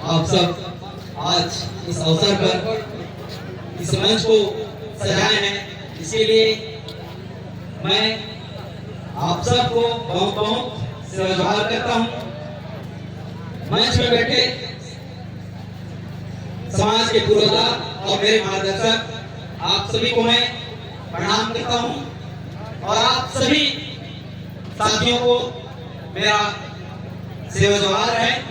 आप सब आज इस अवसर पर इस मंच को सजाए हैं, इसके लिए मैं आप सबको बहुत बहुत सेवाभार करता हूँ। मंच में बैठे समाज के पुरोधा और मेरे मार्गदर्शक आप सभी को मैं प्रणाम करता हूँ और आप सभी साथियों को मेरा सेवा जोहार है।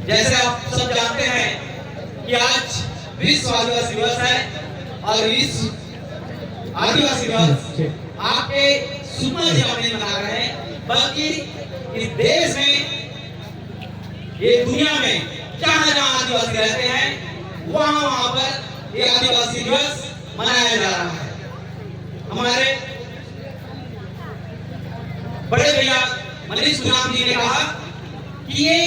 जैसे आप सब जानते हैं कि आज विश्व आदिवासी दिवस है और विश्व आदिवासी दिवस आपके सुपर जीवन में मना रहे हैं, बल्कि इस देश में, ये दुनिया में जहाँ जहाँ आदिवासी रहते हैं वहाँ वहाँ पर ये आदिवासी दिवस मनाया जा रहा है। हमारे बड़े भैया मनीष गुलाम जी ने कहा कि ये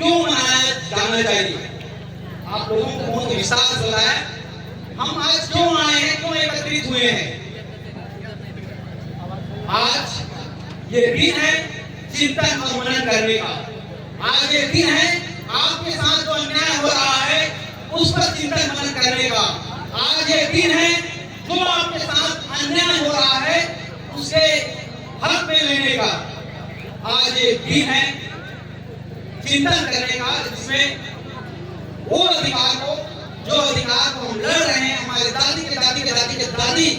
क्यों मनाया जाना चाहिए। आप लोगों को बहुत विश्वास हो रहा है हम आज क्यों आए हैं, क्यों एकत्रित हुए हैं। आज ये दिन है चिंतन और मनन करने का। आज ये दिन है आपके साथ जो अन्याय हो रहा है उस पर चिंतन मनन करने का। आज ये दिन है जो आपके साथ अन्याय हो रहा है उसे हक में लेने का। आज ये दिन है चिंतन करने का, जिसमें वो अधिकार को, जो अधिकार को हम लड़ रहे हैं, हमारे दादी के दादी के दादी के दादी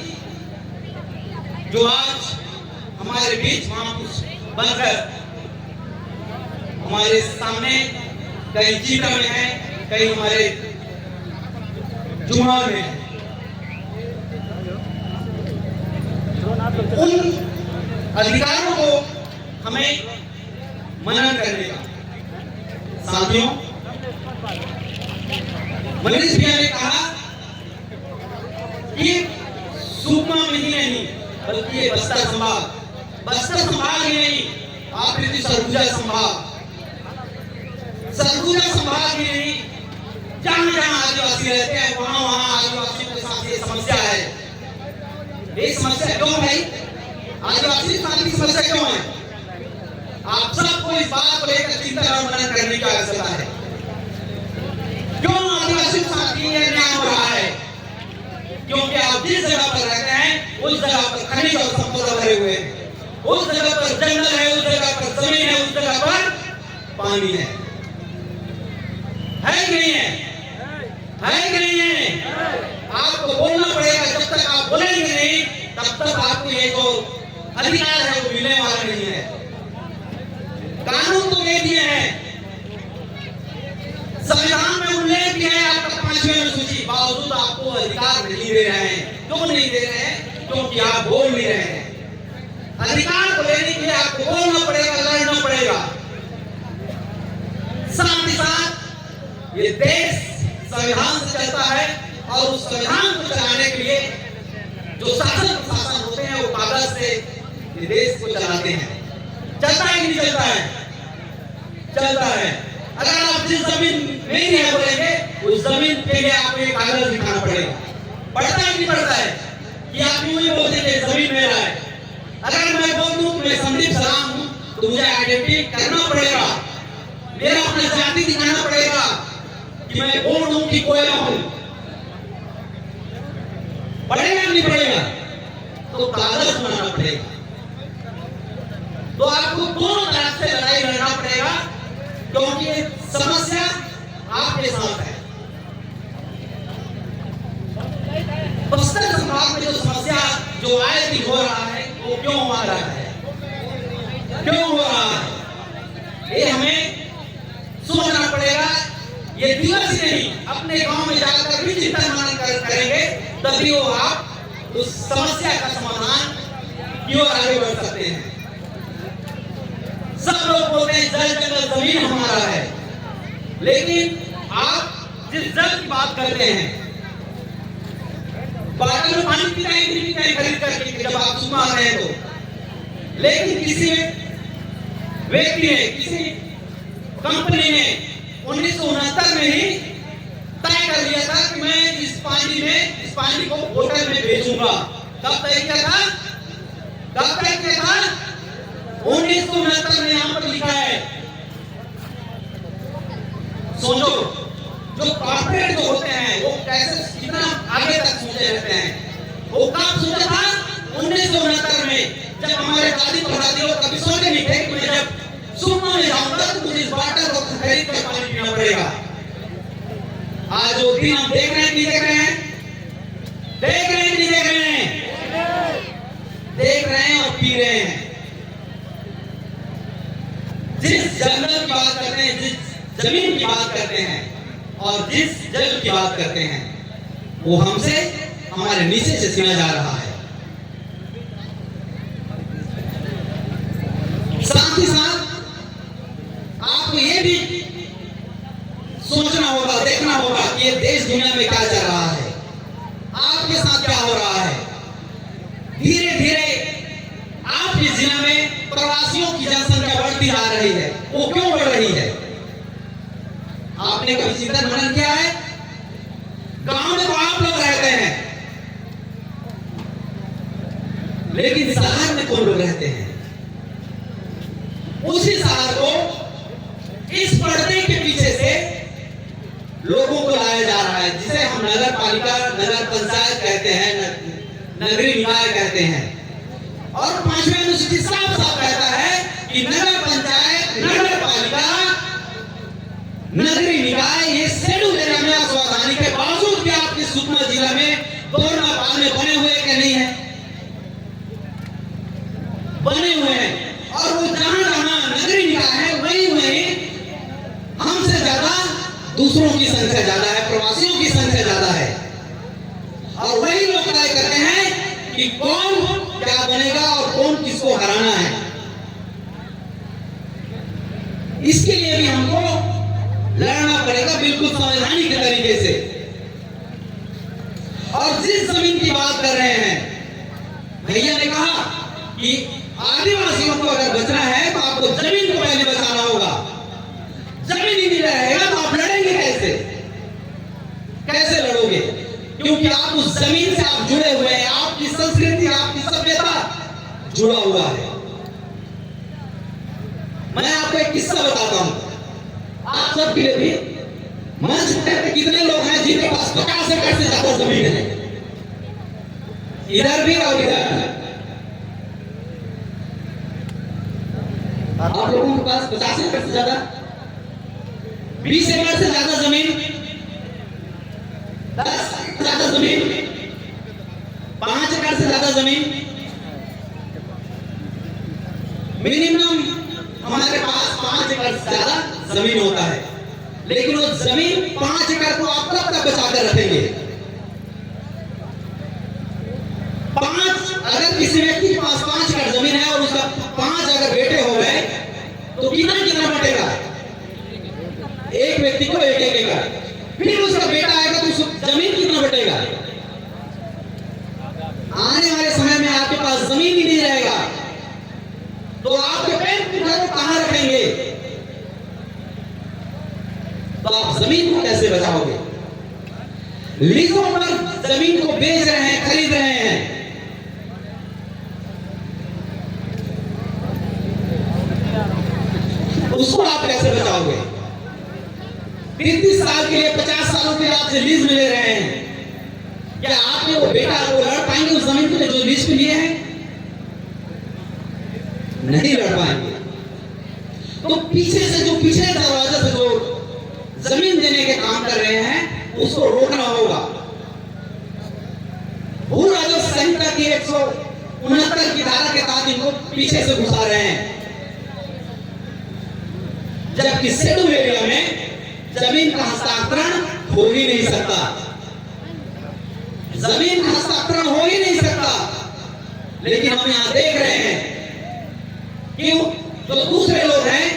जो आज हमारे बीच महापुरुष बनकर हमारे सामने कहीं चित्र में है, कहीं हमारे जुमा में है, उन अधिकारों को हमें मनन करने का। साथियों, मनीष भैया ने कहा कि सूखा नहीं नहीं बल्कि ये बस्तर संभाग ही नहीं, आप सरगुजा संभाग ही नहीं, जहां जहां आदिवासी रहते हैं वहां वहां आदिवासियों के साथ ये समस्या है। ये समस्या क्यों भाई, आदिवासी साथ की समस्या क्यों है? आप सबको इस बात को लेकर चिंतन और मनन करने की आवश्यकता है। क्यों आदिवासी साथ की अन्याय हो रहा है? क्योंकि आप जिस जगह पर रहते हैं उस जगह पर खनिज और संपदा भरे हुए हैं, उस जगह पर जंगल है, उस जगह पर जमीन है, उस जगह पर पानी है कि नहीं है? है कि नहीं है? आपको बोलना पड़ेगा। जब तक आप बोलेंगे नहीं तब तक आपको ये जो अधिकार है वो मिलने वाला नहीं है। कानून तो दे दिए हैं, संविधान में उल्लेख किया है आपका 5वीं अनुसूची, बावजूद आपको अधिकार नहीं दे रहे हैं। क्यों नहीं दे रहे हैं? क्योंकि आप बोल नहीं रहे हैं। अधिकार को लेने के लिए आपको बोलना पड़ेगा, लड़ना पड़ेगा। साथ ही साथ ये देश संविधान से चलता है और उस संविधान को चलाने के लिए जो शासन प्रशासन होते हैं वो कागज से ये देश को चलाते हैं। चलता है कि नहीं चलता है? चलता है। अगर आप जिस जमीन मेरी है बोलेंगे उस जमीन के लिए आपको एक कागज दिखाना पड़ेगा। पड़ता है कि नहीं पड़ता है? कि आप यूं ही बोलते हैं जमीन मेरा है। अगर मैं बोल दूं मैं संदीप सलाम हूं तो मुझे आइडेंटिटी करना पड़ेगा, मेरा अपना जाति दिखाना पड़ेगा कि मैं बोल दूं कि कोयला हूं। पड़ेगा नहीं पड़ेगा? तो कागज बनाना पड़ेगा। तो आपको दोनों तरफ से लड़ाई लड़ना पड़ेगा, क्योंकि समस्या आपके साथ है। बस्तर संभाग में जो समस्या जो आए दिन हो रहा है वो क्यों आ रहा है, क्यों हो रहा है, ये हमें सोचना पड़ेगा। ये दिवस ही नहीं, अपने गांव में जाकर भी चिंतन मनन करेंगे तभी वो आप उस समस्या का समाधान की ओर आगे बढ़ सकते हैं। सब लोग बोलते हैं जल जंगल जमीन हमारा है, लेकिन आप जिस जल की बात करते हैं, बॉटल में पानी पीते हैं कि नहीं पीते हैं खरीद करके जब आप सुबह आ रहे हैं तो, लेकिन किसी व्यक्ति ने, किसी कंपनी ने 1969 में ही तय कर लिया था कि मैं इस पानी को बोतल में बेचूंगा। कब तय किया था? 1969 में यहाँ पर लिखा है सोचो, जो कॉर्पोरेट जो होते हैं वो कैसे कितना आगे तक सोचे रहते हैं। वो कब सोचा था 1969 में, जब हमारे दादी परदादी लोग कभी सोचे नहीं थे कि मैं जब सुकमा में जाऊंगा तो मुझे इस वाटर को खरीद कर पानी पीना पड़ेगा। आज वो दिन हम देख रहे हैं, नहीं देख रहे हैं, देख रहे हैं, नहीं देख रहे हैं, देख रहे हैं और पी रहे हैं। जिस जंगल की बात करते हैं, जिस जमीन की बात करते हैं और जिस जल की बात करते हैं, वो हमसे हमारे नीचे से छीना जा रहा है। साथ ही साथ आपको ये भी सोचना होगा, देखना होगा कि ये देश दुनिया में क्या चल रहा है, आपके साथ क्या हो रहा है। धीरे धीरे आपके जिला में प्रवासियों की जनसंख्या बढ़ती जा रही है। वो क्यों बढ़ रही है? आपने कभी चिंतन मनन किया है? गांव में तो आप लोग रहते हैं, लेकिन शहर में कौन लोग रहते हैं? उसी शहर को इस पर्दे के पीछे से लोगों को लाया जा रहा है, जिसे हम नगर पालिका, नगर पंचायत कहते हैं, नगरीय निकाय कहते हैं। और 5वें अनुसूची साफ साफ कहता है कि नगर पंचायत, नगर पालिका, नगरीय निकाय ये शेड्यूल एरिया में सावधानी के बावजूद भी आपके सुकमा जिला में दोरनापाल में बने हुए कि नहीं है? बने हुए हैं। और वो जहां जहां नगरीय निकाय है वहीं हमसे ज्यादा दूसरों की संख्या ज्यादा है, प्रवासियों की संख्या ज्यादा है। और वही लोग तय करते हैं कि कौन क्या बनेगा और कौन किसको हराना है। इसके लिए भी हमको लड़ना पड़ेगा, बिल्कुल संवैधानिक तरीके से। और जिस जमीन की बात कर रहे हैं, भैया ने कहा कि आदिवासियों को अगर बचना है तो आपको जमीन को पहले बचाना होगा। जमीन ही नहीं रहेगा तो आप लड़ेंगे कैसे? कैसे लड़ोगे? क्योंकि आप उस जमीन से आप जुड़े हुए हैं, आपकी संस्कृति, आपकी सभ्यता जुड़ा हुआ है। मैं आपको एक किस्सा बताता हूं, आप सबके लिए भी। मंच पे कितने लोग हैं जिनके पास 50 एकड़ से ज्यादा जमीन है? इधर भी और इधर भी। आप लोगों के पास 50 एकड़ से ज्यादा, 20 एकड़ से ज्यादा जमीन, 10 से ज्यादा जमीन, 5 एकड़ से ज्यादा जमीन। मिनिमम हमारे पास 5 एकड़ से ज्यादा जमीन होता है, लेकिन वो जमीन 5 एकड़ को आप कब तक बचा कर रखेंगे? 5, अगर किसी व्यक्ति के पास 5 एकड़ जमीन है और उसका 5 अगर बेटे हो गए तो कितना कितना बटेगा? एक व्यक्ति को 1 एकड़। फिर उसका बेटा आएगा तो उसको जमीन कितना बटेगा? आने वाले समय में आपके पास जमीन ही नहीं रहेगा तो आपके पेड़ पौधे को कहां रखेंगे? तो आप जमीन को कैसे बचाओगे? लीजों पर जमीन को बेच रहे हैं, खरीद रहे हैं। उसको आप कैसे बचाओगे? 30 साल के लिए, 50 सालों के लिए आपसे लीज में ले रहे हैं। क्या आपके वो बेटा वो लड़ पाएंगे उस जमीन के जो लीज पे लिए हैं? नहीं लड़ पाएंगे। तो पीछे से जो पिछले दरवाजे से जो जमीन देने के काम कर रहे हैं उसको रोकना होगा। भू राजस्व संहिता की 169 की धारा के तहत इनको पीछे से घुसा रहे हैं, जबकि शेड्यूल एरिया में जमीन का हस्तांतरण हो ही नहीं सकता। जमीन का हस्तांतरण हो ही नहीं सकता। लेकिन हम यहां देख रहे हैं कि जो दूसरे लोग हैं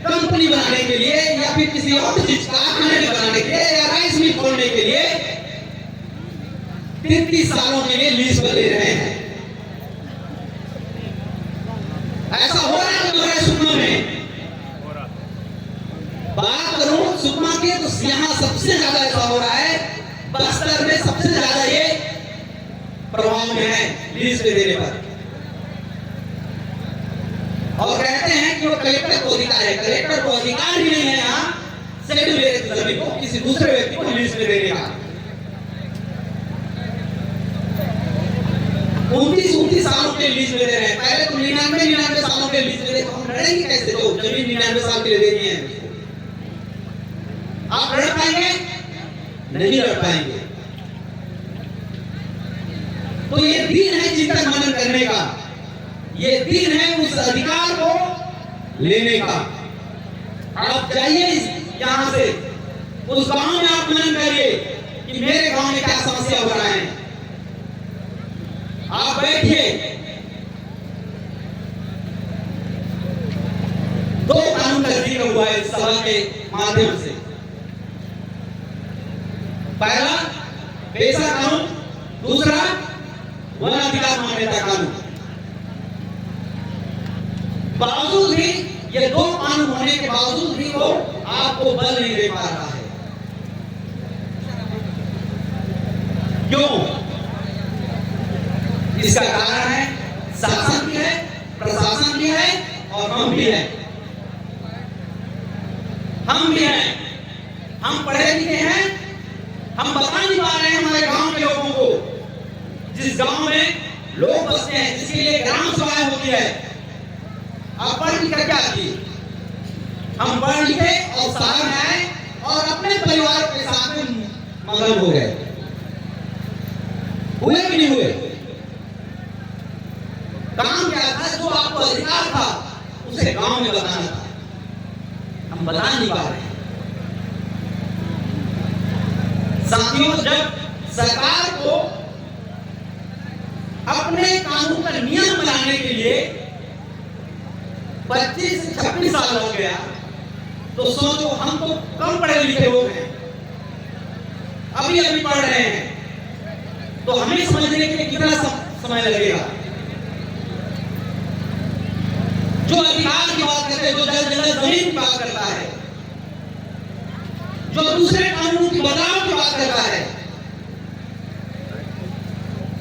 कंपनी बनाने के लिए या फिर किसी और चीज कारखाने बनाने के लिए या राइस मिल खोलने के लिए 30 सालों के लिए लीज पर ले रहे हैं। ऐसा हो रहा है सुकमा में। बात करूं सुकमा की तो यहां सबसे ज्यादा ऐसा हो रहा है, बस्तर में सबसे ज्यादा ये प्रभाव में है लीज पे देने पर। और कहते हैं कि वो कलेक्टर को अधिकार है। कलेक्टर को अधिकार ही नहीं है यहाँ शेड्यूल जमीन को किसी दूसरे व्यक्ति को लीज में देने का। 29 सालों के लीज में दे रहे हैं। पहले तो 99 सालों के लीज में दे, तो हम लड़ेंगे कैसे? तो जमीन 99 साल के लिए देनी है, आप लड़ पाएंगे? नहीं लड़ पाएंगे। तो ये दिन है चिंतन मनन करने का, ये दिन है उस अधिकार को लेने का। आप जाइए यहां से, उस गांव में आप मनन करिए कि मेरे गांव में क्या समस्या हो रहा है। आप बैठिए, 2 कानून का जिक्र हुआ है इस सभा के माध्यम से। पहला पेशा कानून, दूसरा वन अधिकार मान्यता कानून। बावजूद भी ये 2 कानून होने के बावजूद भी वो आपको बल नहीं दे पा रहा है। क्यों? इसका कारण है शासन भी है, प्रशासन भी है और हम भी हैं। हम भी हैं, हम पढ़े लिखे हैं, हम बता नहीं पा रहे हैं हमारे गांव के लोगों को, जिस गांव में लोग बसते हैं, जिसके लिए ग्राम सभाएं होती है। आप पढ़ लिख कर क्या किए? हम पढ़ लिखे और शहर में आए और अपने परिवार के साथ में मगन हो गए। हुए कि नहीं हुए? काम क्या था? जो आपको अधिकार था उसे गांव में बताना था, हम बता नहीं पा रहे। साथियों, जब सरकार को अपने कानून का नियम बनाने के लिए 25 से 26 साल हो गया, तो सोचो हम तो कम पढ़े लिखे लोग हैं, अभी अभी पढ़ रहे हैं, तो हमें समझने के लिए कितना समय लगेगा? जो अधिकार की बात करते हैं, जो जमीन की बात करता है, जो दूसरे कानून की बदलाव की बात करता है,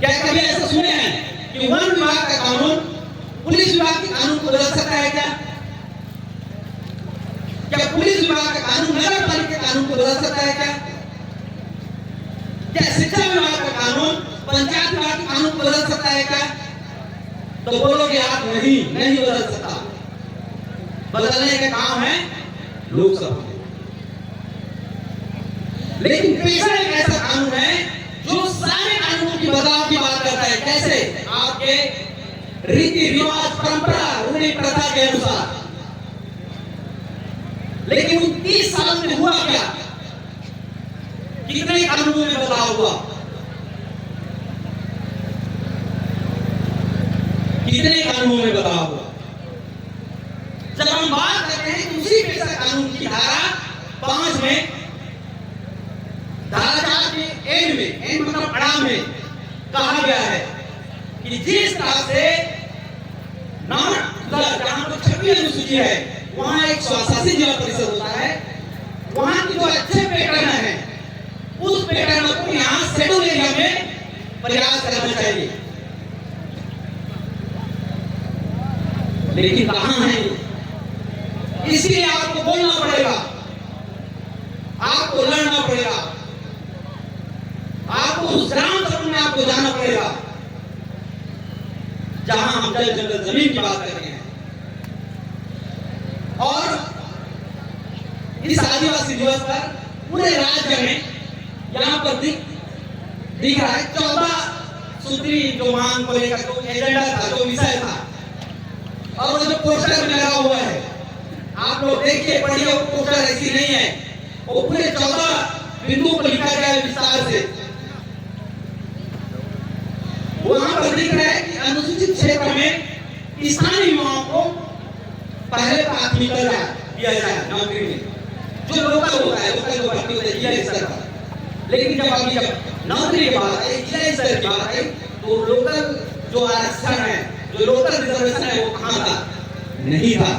क्या कभी ऐसा सुने हैं कि वन विभाग का कानून पुलिस विभाग के कानून को बदल सकता है? क्या पुलिस विभाग का कानून नगर पालिका के कानून को बदल सकता है? क्या शिक्षा विभाग का कानून पंचायत विभाग के कानून को बदल सकता है? तो बोलोगे आप नहीं बदल सकता। बदलने का काम है लोकसभा। लेकिन पेशा एक ऐसा कानून है जो सारे कानूनों की बदलाव की बात करता है। कैसे? आपके रीति रिवाज, परंपरा, रूढ़ी प्रथा के अनुसार। लेकिन 30 साल में हुआ क्या? कितने कानूनों में बदलाव हुआ? कितने कानूनों में बदलाव हुआ? जब हम बात करते हैं कि उसी पेशा कानून की धारा 5 में, धारा 4 के एंड मतलब अड़ाम में कहा गया है कि जिस तरह से जहां पर 26 अनुसूची है, वहां एक स्वशासी जिला परिषद होता है, वहां की जो अच्छे पैटर्न है, उस पैटर्न को यहाँ शेड्यूल एरिया में प्रयास करना चाहिए। लेकिन कहां है? इसलिए आपको बोलना पड़ेगा, आपको लड़ना पड़ेगा, आपको उस ग्राम सभा में आपको जाना पड़ेगा जहां हम जल जमीन की बात करते हैं। और इस आदिवासी दिवस पर पूरे राज्य में यहां पर दिख रहा है 14 सूत्री जो मांग को लेकर जो एजेंडा था, जो विषय था, और वो जो पोस्टर में लगा हुआ है, आप लोग देखिए, पढ़िए, वो पोस्टर ऐसी नहीं है, वो पूरे 14 बिंदुओं पर लिखा गया है विस्तार से। वहां पर दिख रहा है कि अनुसूचित क्षेत्र में स्थानीय युवाओं को पहले प्राथमिकता दिया जाए नौकरी में। जो लोकल होता है, लोकल जो भर्ती होता है जिला स्तर पर, लेकिन जब नौकरी की बात आई, जिला स्तर की बात आई, तो लोकल जो आरक्षण है, जो लोकल रिजर्वेशन है, वो कहां था? नहीं था,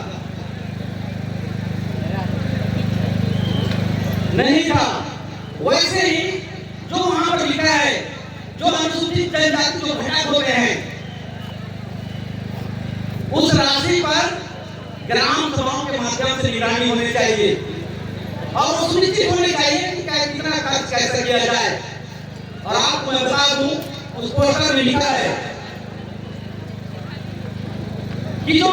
नहीं था। वैसे ही जो वहां पर लिखा है, जो अनुसूचित जनजाति जो घटक होते हैं, उस राशि पर ग्राम सभाओं के माध्यम से निगरानी होनी चाहिए। और वो सुनिश्चित होनी चाहिए कि कितना खर्च कैसे किया जाए। और आपको मैं बता दूं, उस पोस्टर में लिखा है कि जो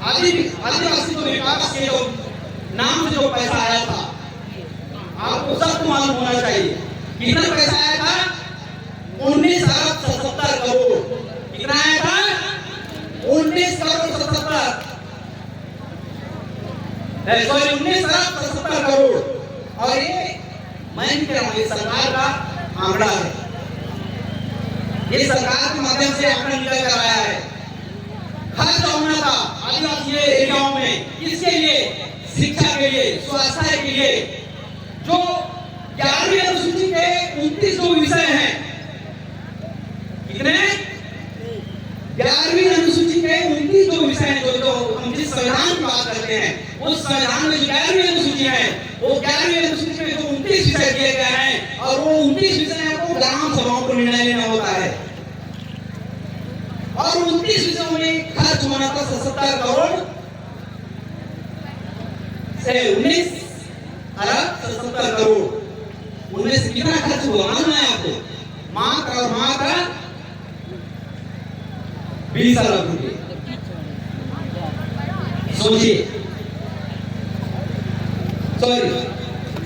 आदिवासी को विकास के जो नाम से जो पैसा आया था, आपको सबको मालूम होना चाहिए कितना पैसा आया था। 19 अरब 77 करोड़। कितना आया था? 19 करोड़ 77, सॉरी 19 अरब 77 करोड़। और ये मैं नहीं कह रहा हूं, ये सरकार का आंकड़ा है। ये सरकार के माध्यम से आंकड़ा निकल कर आया है। खर्च होना था आदिवासी एरियाओं में, किसके लिए? शिक्षा के लिए, स्वास्थ्य के लिए। जो 11वीं अनुसूची के 29 जो विषय हैं, कितने? 11वीं अनुसूची के 29 जो विषय हैं, जो हम जिस संविधान की बात करते हैं, उस संविधान में जो 11वीं अनुसूची है, वो 11वीं अनुसूची में जो 29 विषय दिए गए हैं, और वो 29 विषय को ग्राम सभाओं पर निर्णय लेना होता है। और 29 विषयों में खर्च होना था 77 करोड़ से 19 अरब 77 करोड़। उनमें से कितना खर्च हुआ मालूम है आपको? मात्र 20 अरब रुपए। सोचिए, सॉरी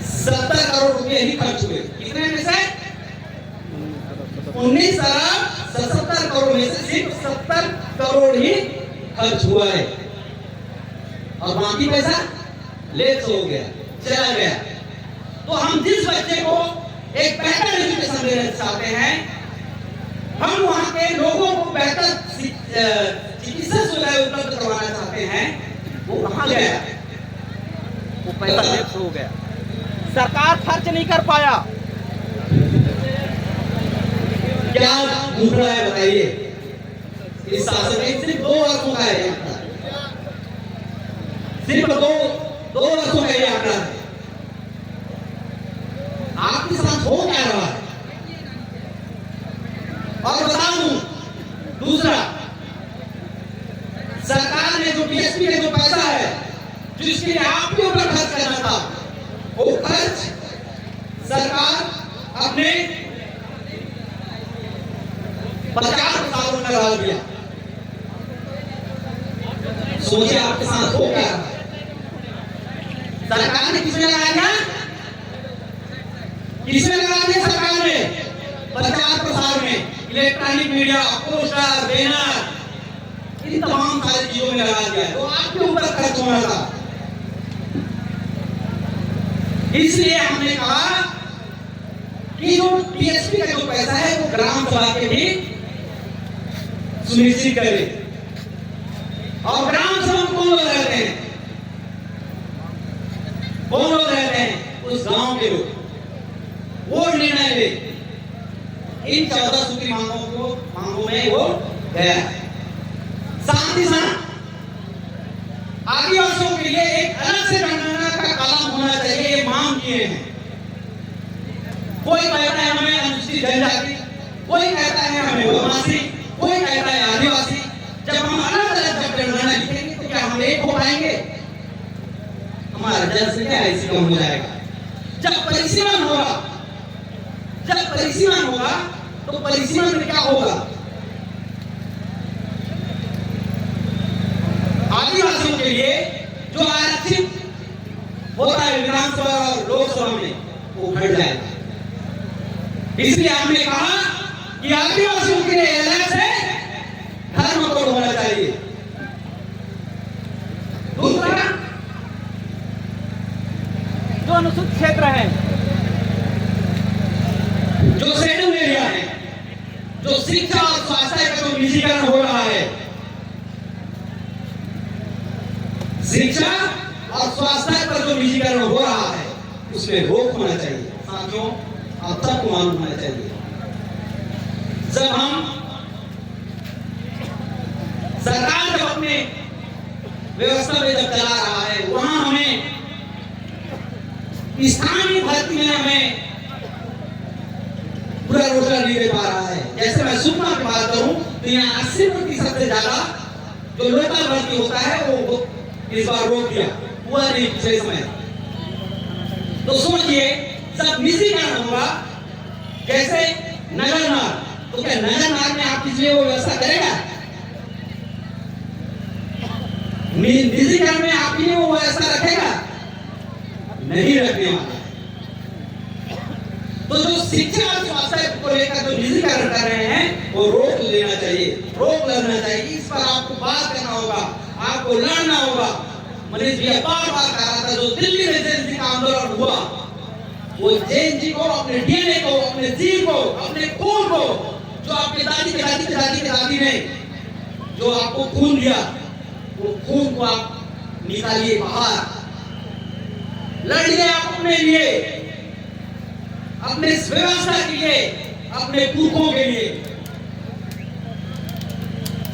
70 करोड़ रुपए ही खर्च हुए। कितने में से? 19 अरब 77 करोड़ में से सिर्फ 70 करोड़ ही खर्च हुआ है, और बाकी पैसा लेप्स हो गया, चला गया। तो हम जिस बच्चे को एक बेहतर एजुकेशन देना चाहते हैं, हम वहां के लोगों को बेहतर चिकित्सा सुविधाएं उपलब्ध करवाना चाहते हैं, वो कहां गया? वो पैसा लेप्स हो गया, सरकार खर्च नहीं कर पाया। क्या घूम रहा है बताइए? इस शासन में सिर्फ 2 वर्षों का है आंकड़ा, सिर्फ दो वर्षों का ये आंकड़ा है। आपके साथ हो क्या रहा है? और बताऊं दूसरा, सरकार ने जो डीएसपी का जो पैसा है, जिसके लिए आपके ऊपर खर्च करना था, वो खर्च सरकार अपने 50 सालों में लगा दिया। सोचिए आपके साथ हो क्या रहा है? सरकार ने किसमें लगाया? किसमें लगा दिया? सरकार ने प्रचार प्रसार में, इलेक्ट्रॉनिक मीडिया, पोस्टर, बैनर, इन तमाम सारी चीजों में लगा दिया। तो आपके ऊपर खर्च होना था। इसलिए हमने कहा कि जो टीएसपी का जो पैसा है, वो ग्राम सभा के भी सुनिश्चित करें। और ग्राम सभा में कौन लोग रहते हैं? कौन लोग रहते हैं? उस गांव के लोग। वो निर्णय ले इन 14 सूत्री मांगों में वो गया। साथ ही साथ आदिवासियों के लिए एक अलग से जनगणना का कॉलम होना चाहिए, ये मांग किए हैं। कोई कहता है हमें अनुसूचित जनजाति, कोई कहता है हमें वनवासी, कोई कहता है आदिवासी। जब हम अलग अलग जब जनगणना लिखेंगे तो क्या हम एक हो पाएंगे? हमारा जनसंख्या ऐसी कम हो जाएगा। जब परिसीमन होगा तो परिसीमन में क्या होगा? आदिवासियों के लिए जो आरक्षित होता है विधानसभा और लोकसभा में, वो घट जाएगा। इसलिए हमने कहा कि आदिवासियों के लिए अलग से धर्म कोड होना चाहिए। दूसरा, जो अनुसूचित क्षेत्र है, जो शेड्यूल एरिया है, जो शिक्षा और स्वास्थ्य का जो निजीकरण हो रहा है, शिक्षा और स्वास्थ्य पर जो निजीकरण हो रहा है, उसमें रोक होना चाहिए। साथियों, आप सबको मालूम होना चाहिए, जब हम सरकार जब अपने व्यवस्था में जब चला रहा है, वहां हमें स्थानीय भर्ती में हमें पूरा रोजगार नहीं दे पा रहा है। जैसे मैं सुकमा की बात करूं तो यहाँ 80% से ज्यादा जो लोकल भर्ती होता है वो इस बार रोक दिया, हुआ नहीं पिछले समय। तो सोचिए जब निजीकरण होगा, जैसे नगर नार, तो क्या नगर नार में आप किसी वो व्यवस्था करेगा? निजीकरण में आपके लिए वो व्यवस्था रखेगा? नहीं रखने वाला। तो जो शिक्षा और स्वास्थ्य को लेकर जो निजीकरण कर रहे हैं वो रोक लेना चाहिए, रोक लगना चाहिए। इस पर आपको बात करना होगा, आपको लड़ना होगा। मनीष जी बार बार कह रहा था, जो दिल्ली में जैन जी का आंदोलन हुआ, वो जैन जी को, अपने डीएनए को, अपने जीव को, अपने खून को, जो आपके दादी के दादी के दादी के दादी ने जो आपको खून दिया, वो खून को आप निकालिए बाहर, लड़िए आप अपने लिए, अपने व्यवस्था के लिए, अपने पुरखों के लिए।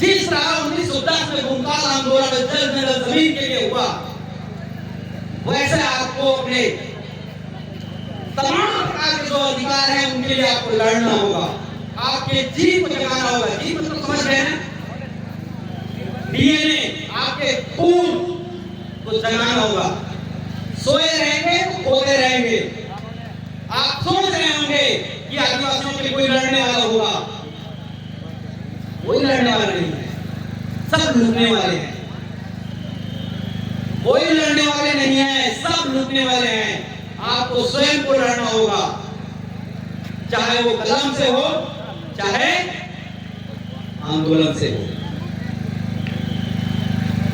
जिस तरह 1910 में भूमकाल आंदोलन जमीन के लिए हुआ, वैसे आपको अपने तमाम प्रकार के जो अधिकार हैं उनके लिए आपको लड़ना होगा, आपके जीव को जगाना होगा। जीव तो समझ रहे हैं, डीएनए, आपके खून को जगाना होगा। सोए रहेंगे तो खोते रहेंगे। आप सोच रहे होंगे कि आदिवासियों के लिए कोई लड़ने वाला होगा, कोई लड़ने वाला नहीं है, सब लूटने वाले हैं। कोई लड़ने वाले नहीं है, सब लूटने वाले हैं। आपको स्वयं को लड़ना होगा, चाहे वो कलम से हो, चाहे आंदोलन से हो,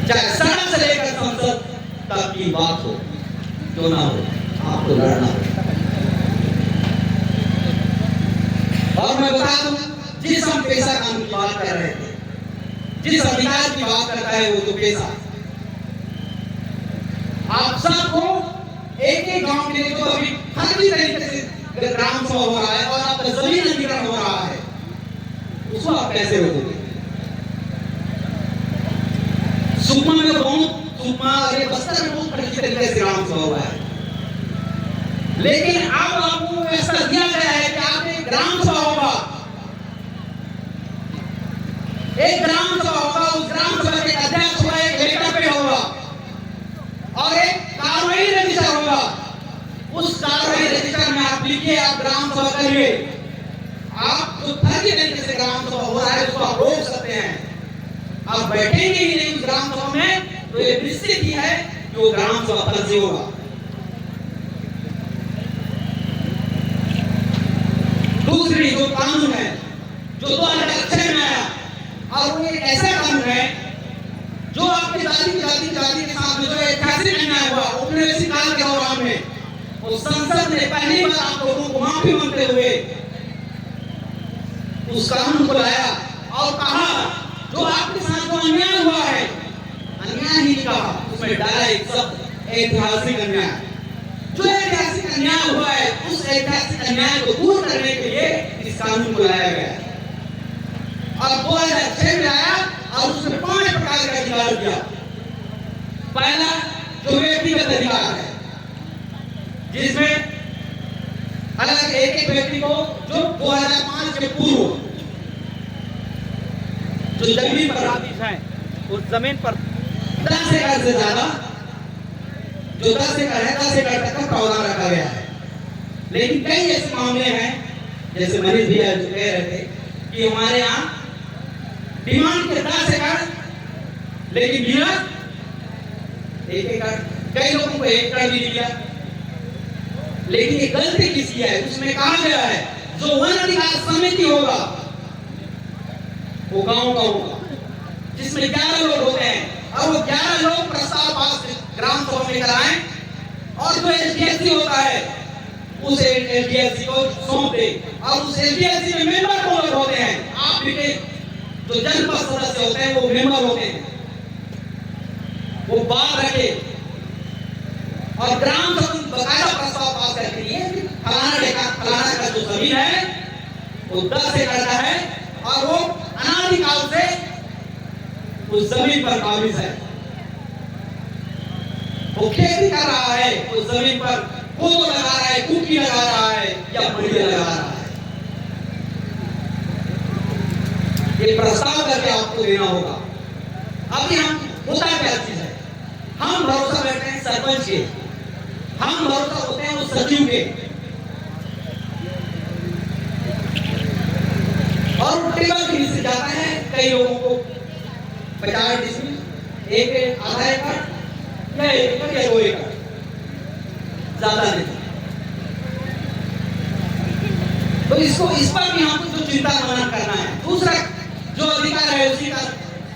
चाहे सड़क से लेकर संसद तक की बात हो, क्यों ना हो, आपको लड़ना हो। और मैं बता दूं, जिस हम पेशा कानून की बात कर रहे थे, जिस अधिकार की बात करता है वो तो पेशा, आप सबको एक एक गांव के लिए तो अभी फर्जी तरीके से ग्राम सभा हो रहा है और आपका जमीन अधिग्रहण हो रहा है, उसको आप कैसे रोकोगे? सुकमा में बहुत, सुकमा और ये बस्तर में बहुत फर्जी तरीके से ग्राम सभा हुआ है, लेकिन अब आपको ऐसा दिया गया है कि आप एक ग्राम सभा होगा, एक ग्राम सभा होगा, उस ग्राम सभा के अध्यक्ष होगा, एक लेटर पे होगा और एक कार्रवाई रजिस्टर होगा। उस कार्रवाई रजिस्टर में आप लिखिए, आप ग्राम सभा करिए। आप जो फर्जी तरीके से ग्राम सभा हो रहा है उसको आप रोक सकते हैं। आप बैठेंगे ही नहीं उस ग्राम सभा में, तो ये निश्चित ही है कि वो ग्राम सभा फर्जी होगा। दूसरी जो कानून है, जो 2006 में आया, और वो एक ऐसा कानून है जो आपके दादी के साथ में जो ऐतिहासिक अन्याय हुआ औपनिवेशिक काल के दौरान में, वो संसद ने पहली बार आप लोगों को माफी मांगते हुए उस कानून को लाया और कहा जो आपके साथ जो अन्याय हुआ है, अन्याय ही कहा, उसमें डाला एक शब्द ऐतिहासिक अन्याय। जो ऐतिहासिक अन्याय हुआ है, उस ऐतिहासिक अन्याय को दूर करने के लिए इस कानून को लाया गया और 2006 में आया और उसने 5 प्रकार का अधिकार दिया। पहला जो व्यक्तिगत अधिकार है, जिसमें अलग एक व्यक्ति को जो 2005 के पूर्व जो जमीन पर आदिश है, उस जमीन पर 10 एकड़ से ज्यादा, जो 10 एकड़ है, 10 एकड़ तक का प्रावधान रखा गया है। लेकिन कई ऐसे मामले हैं, जैसे मनीष भैया जो कह रहे थे कि हमारे यहाँ डिमांड के 10 एकड़ लेकिन मिला 1 एकड़, कई लोगों को 1 एकड़ भी दिया। लेकिन ये गलती किसकी है? उसमें कहा गया है जो वन अधिकार समिति होगा वो गांव का होगा, जिसमें 11 लोग होते हैं और वो 11 लोग प्रस्ताव पास ग्राम सभा में कराएं और जो एसडीएससी होता है उस एसडीएससी को सौंप दे और उस एसडीएससी में मेंबर कौन लोग होते हैं? आप भी जो जनपद सदस्य होते हैं वो मेंबर होते हैं, वो बात रखे और ग्राम सभा बकायदा प्रस्ताव पास करके लिए फलाना का जो जमीन है वो 10 एकड़ का है और वो अनादिकाल से उस जमीन पर काबिज है, वो खेती कर रहा है, उस जमीन पर कोदो लगा रहा है, कुकी लगा रहा है या बढ़िया लगा रहा है। ये प्रस्ताव करके आपको देना होगा। अभी हम होता क्या चीज है, हम भरोसा बैठे हैं सरपंच के हम भरोसा होते हैं उस सचिव के, और टेबल के नीचे जाता है कई लोगों को 50 डिसमिल, एक आधा एकड़ या 1 एकड़ या 2 एकड़, ज्यादा नहीं। तो इसको इस पर भी हमको जो चिंता मनन करना है। दूसरा जो अधिकार है उसी का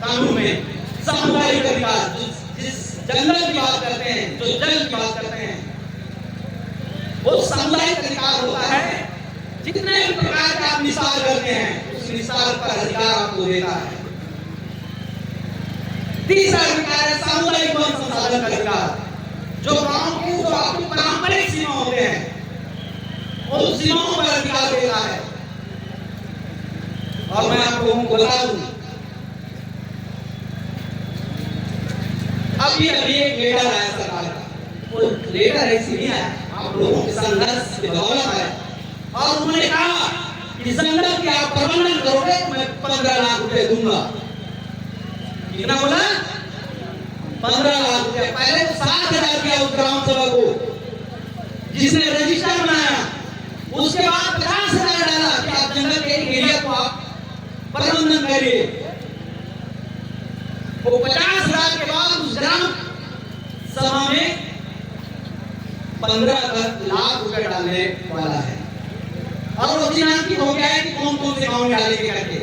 कानून में सामुदायिक अधिकार, जिस जंगल की बात करते हैं, जो जल की बात करते हैं, वो सामुदायिक अधिकार होता है। जितने भी प्रकार के आप निसार करते हैं उस निसार पर अधिकार आपको देता है। तीसरा अधिकार है सामुदायिक वन संसाधन का अधिकार, जो गांव के जो आपकी पारंपरिक सीमा होते हैं उन सीमाओं पर अधिकार देता है। और मैं आप लोगों को बता दूं, अभी एक लेटर आया सरकार का, वो लेटर ऐसे नहीं आया, आप लोगों के संघर्ष के बदौलत आया, और उन्होंने कहा कि जंगल के आप प्रबंधन करोगे तो मैं 15 लाख रुपए दूंगा। कितना बोला? 15 लाख रुपए। पहले तो 7,000 दिया उस ग्राम सभा को जिसने रजिस्टर बनाया, उसके बाद 50,000 डाला कि आप जंगल के एरिया को आप प्रबंधन करिए। वो 50,000 के बाद उस ग्राम सभा में 15 लाख रुपए डालने वाला है, और वो चिन्हांकित हो गया है कि कौन कौन से गांव में डालेंगे करके।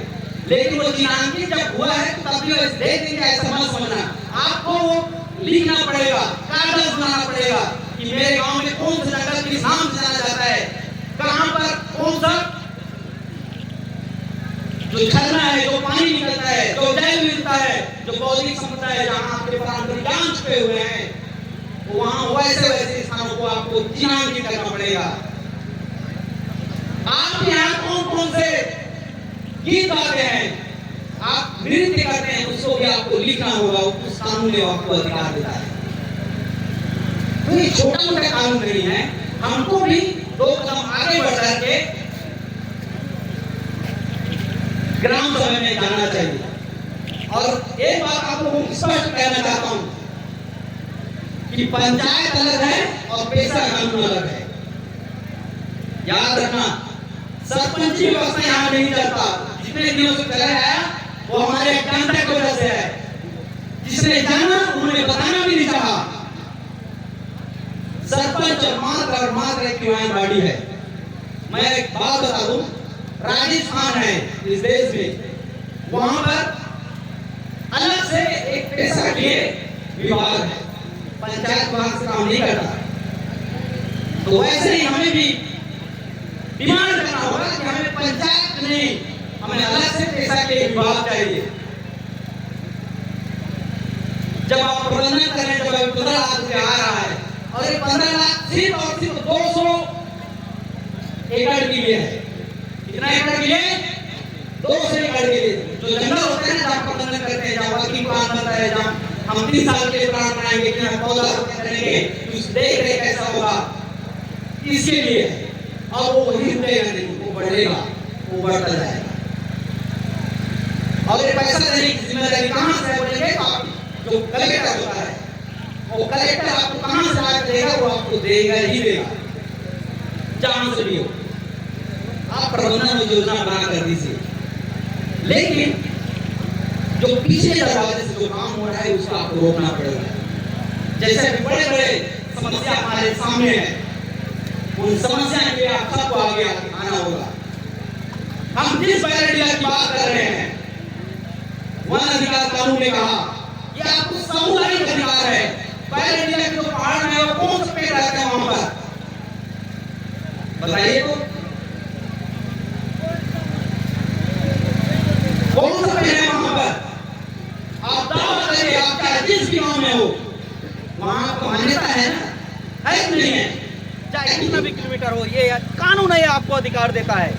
लेकिन वो चिन्हांकित जब हुआ है तो तब भी देख देंगे, ऐसा मत समझना, आपको वो लिखना पड़ेगा, कागज बनाना पड़ेगा कि मेरे गांव में कौन सा जंगल किस नाम से जाना जाता है, कहां पर कौन सा जो झरना है, जो पानी निकलता है, जो जल मिलता है, जो भौतिक संपदा है, जहां आपके पारंपरिक ज्ञान छुपे हुए हैं, वहां वैसे वैसे स्थानों को आपको चिन्हांकित करना पड़ेगा। आप यहाँ कौन कौन से गीत गाते हैं, आप नृत्य करते हैं, उसको भी आपको लिखना होगा, उस कानून ने आपको अधिकार देता है। तो ये छोटा मोटा कानून नहीं है, हमको भी 2 कदम आगे बढ़ करके ग्राम सभा में जाना चाहिए। और एक बात आप लोगों को स्पष्ट कहना चाहता हूं कि पंचायत अलग है और पेशा कानून अलग है। याद रखना, सरपंची व्यवस्था यहाँ नहीं चलता। जितने दिनों से चला है वो हमारे जनता की वजह से है। जिसने जाना उन्होंने बताना भी नहीं चाहा। सरपंच मात्र एक न्याय बॉडी है। मैं एक बात बता दूं, राजस्थान है इस देश में, वहां पर अलग से एक पेशा के विभाग है, पंचायत विभाग से काम नहीं करता। तो वैसे ही हमें भी डिमांड करना होगा कि हमें पंचायत नहीं, हमें अलग से पेशा के विभाग चाहिए। जब आप प्रबंधन करें, जब 15 लाख रुपया आ रहा है और ये 15 लाख सिर्फ और सिर्फ 200 एकड़ के लिए है। कितना एकड़ के लिए? 200 एकड़ के लिए। जो जंगल होते हैं जहाँ प्रबंधन करते हैं, जहाँ वर्किंग प्लान बनता है, जहाँ हम 3 साल के प्लान बनाएंगे, कि हम पौधा करेंगे, देख रहे कैसा होगा, इसके लिए। और वो वही रुकेगा नहीं, वो बढ़ेगा, वो बढ़ता जाएगा। और ये पैसा देने की जिम्मेदारी कहाँ से बढ़ेगी? जो कलेक्टर होता है, वो कलेक्टर आपको कहाँ से लाकर देगा? वो आपको देगा ही देगा, जहां से भी हो। आप प्रबंधन में योजना बना कर दीजिए, लेकिन जो पीछे दरवाजे से जो काम हो रहा है उसको आपको रोकना पड़ेगा। जैसे बड़े बड़े समस्या हमारे सामने है, उन समस्या के लिए आप सबको आगे आना होगा। हम जिस बायोडिया की बात कर रहे हैं, वन अधिकार कानून ने कहा कि आपको सामुदायिक अधिकार है। बायोडिया के जो पहाड़ में वो कौन से पेड़ रहते हैं वहां पर, बताइए तो कौन सा पेड़ है वहां पर? आप दावा करिए, आप चाहे जिस भी गांव में हो, वहां तो मान्यता है ना, है कि नहीं है? चाहे कितना भी किलोमीटर हो, ये कानून है, आपको अधिकार देता है।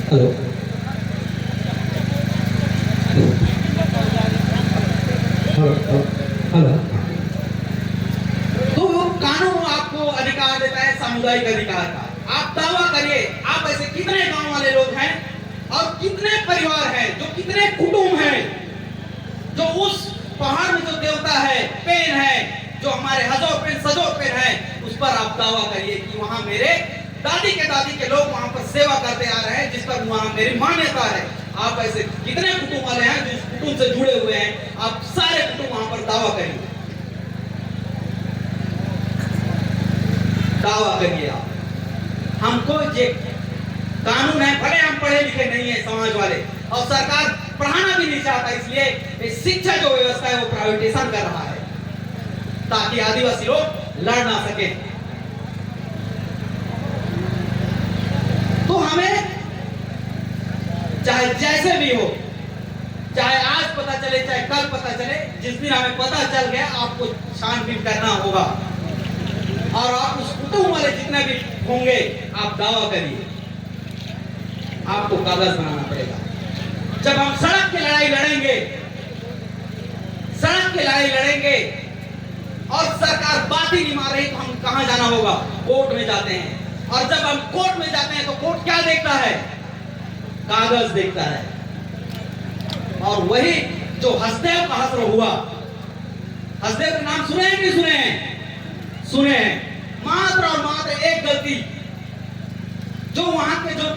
Hello, hello. तो कानून आपको अधिकार देता है सामुदायिक अधिकार का। आप दावा करिए, आप ऐसे कितने गांव वाले लोग हैं और कितने परिवार हैं, जो कितने कुटुंब हैं जो उस देवता है, पेन है, जो हमारे हजो पेन सजो पेन है, उस पर आप दावा करिए कि वहां मेरे दादी के लोग वहां पर सेवा करते आ रहे हैं, जिस पर वहां मेरी मान्यता है। आप ऐसे कितने कुटुंब वाले हैं जिस कुटुंब से जुड़े हुए हैं, आप सारे कुटुंब वहां पर दावा करिए, दावा करिए आप। हमको ये कानून है, भले हम पढ़े लिखे नहीं है समाज वाले, और सरकार पढ़ाना भी नहीं चाहता, इसलिए शिक्षा जो व्यवस्था है वो प्राइवेटाइजेशन कर रहा है ताकि आदिवासी लोग लड़ ना सके। तो हमें चाहे जैसे भी हो, चाहे आज पता चले चाहे कल पता चले, जिस दिन हमें पता चल गया आपको छानबीन करना होगा, और आप उस कुटुंब वाले जितने भी होंगे आप दावा करिए, आपको कागज बनाना पड़ेगा। जब हम सड़क की लड़ाई लड़ेंगे, सड़क की लड़ाई लड़ेंगे और सरकार बात ही नहीं मान रही, तो हम कहां जाना होगा? कोर्ट में जाते हैं, और जब हम कोर्ट में जाते हैं तो कोर्ट क्या देखता है? कागज देखता है। और वही जो हसदेव का हसर हुआ, हसदेव का नाम सुने हैं कि सुने हैं? सुने हैं। मात्र और मात्र एक गलती, जो वहां के जो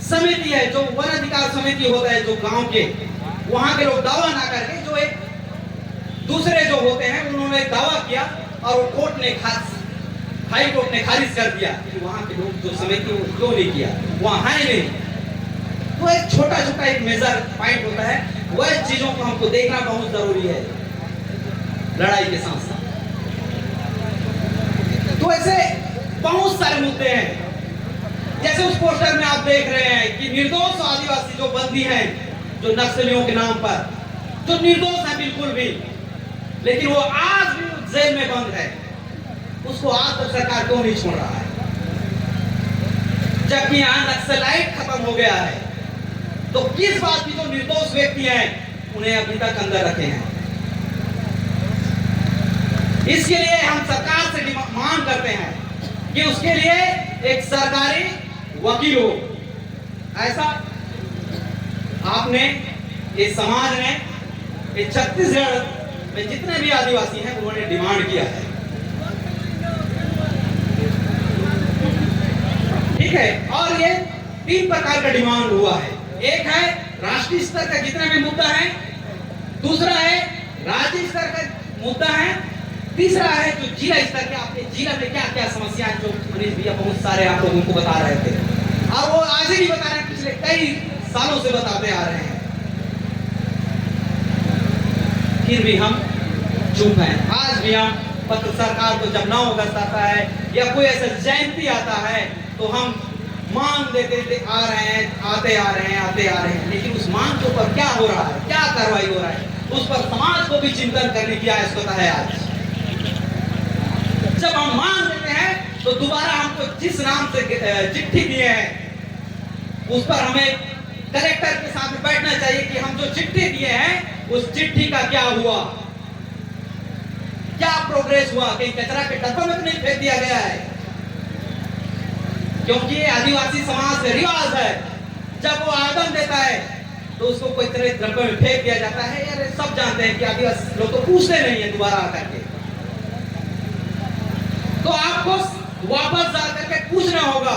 समिति है, जो वन अधिकार समिति होता है, जो गांव के वहां के लोग दावा ना करके, जो एक दूसरे जो होते हैं उन्होंने दावा किया, और कोर्ट ने हाई कोर्ट ने खारिज कर दिया कि वहां के लोग जो समिति क्यों नहीं किया, वहां है नहीं। तो एक छोटा छोटा एक मेजर पॉइंट होता है, वह चीजों को हमको देखना बहुत जरूरी है लड़ाई के साथ साथ। तो ऐसे बहुत सारे मुद्दे हैं, जैसे उस पोस्टर में आप देख रहे हैं कि निर्दोष आदिवासी जो बंदी हैं, जो नक्सलियों के नाम पर, जो निर्दोष है बिल्कुल भी, लेकिन वो आज भी जेल में बंद है, उसको आज तक सरकार क्यों नहीं छोड़ रहा है? जबकि यहाँ नक्सलाइट खत्म हो गया है, तो किस बात की जो निर्दोष व्यक्ति हैं उन्हें अभी तक अंदर रखे हैं? इसके लिए हम सरकार से मांग करते हैं कि उसके लिए एक सरकारी वकील हो। ऐसा आपने, इस समाज ने, इस छत्तीसगढ़ में जितने भी आदिवासी हैं उन्होंने डिमांड किया है, ठीक है। और ये 3 प्रकार का डिमांड हुआ है। एक है राष्ट्रीय स्तर का जितना भी मुद्दा है, दूसरा है राज्य स्तर का मुद्दा है, तीसरा है जो जिला स्तर के, आपके जिला में क्या क्या समस्याएं, जो मनीष भैया बहुत सारे आप लोगों को बता रहे थे, और वो आज ही बता रहे हैं, पिछले कई सालों से बताते आ रहे हैं, फिर भी हम चुप हैं। आज भी हम पत्र सरकार को जब 9 अगस्त आता है या कोई ऐसा जयंती आता है तो हम मांग देते आ रहे हैं, आते आ रहे हैं, लेकिन उस मांग के ऊपर क्या हो रहा है, क्या कार्रवाई हो रहा है, उस पर समाज को भी चिंतन करने की आवश्यकता है। आज जब हम मांग देते हैं तो दोबारा हमको जिस नाम से चिट्ठी दिए हैं उस पर हमें कलेक्टर के साथ बैठना चाहिए कि हम जो चिट्ठी दिए हैं उस चिट्ठी का क्या हुआ, क्या प्रोग्रेस हुआ, कहीं कचरा के डब्बे में तो नहीं फेंक दिया गया है? क्योंकि ये आदिवासी समाज का रिवाज है, जब वो आवेदन देता है तो उसको कोई तरह डब्बे में फेंक दिया जाता है। यार सब जानते हैं कि आदिवासी लोग तो पूछते नहीं है दोबारा आकर के, तो आपको वापस जा करके पूछना होगा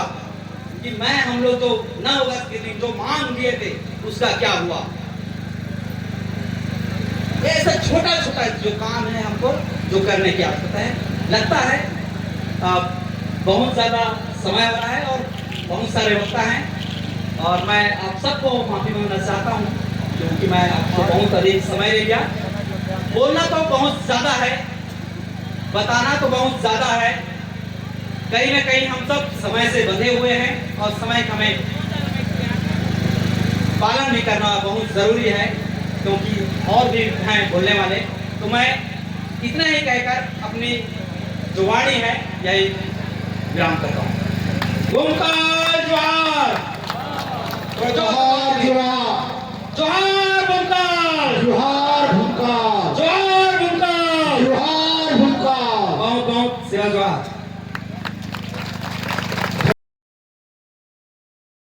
कि हम लोग तो 9 अगस्त के दिन जो मांग दिए थे उसका क्या हुआ। ऐसा छोटा छोटा जो काम है हमको जो करने की आवश्यकता है। लगता है बहुत ज्यादा समय हो रहा है और बहुत सारे वक्ता हैं, और मैं आप सबको माफी मांगना चाहता हूं क्योंकि मैं आपको बहुत अधिक समय ले लिया। बोलना तो बहुत ज्यादा है, बताना तो बहुत ज्यादा है, कहीं ना कहीं हम सब समय से बंधे हुए हैं और समय का हमें पालन भी करना बहुत जरूरी है, क्योंकि और भी हैं बोलने वाले। तो मैं इतना ही कहकर अपनी जो वाणी है यही विराम करता हूँ। जोहार जोहार जोहार जोहार।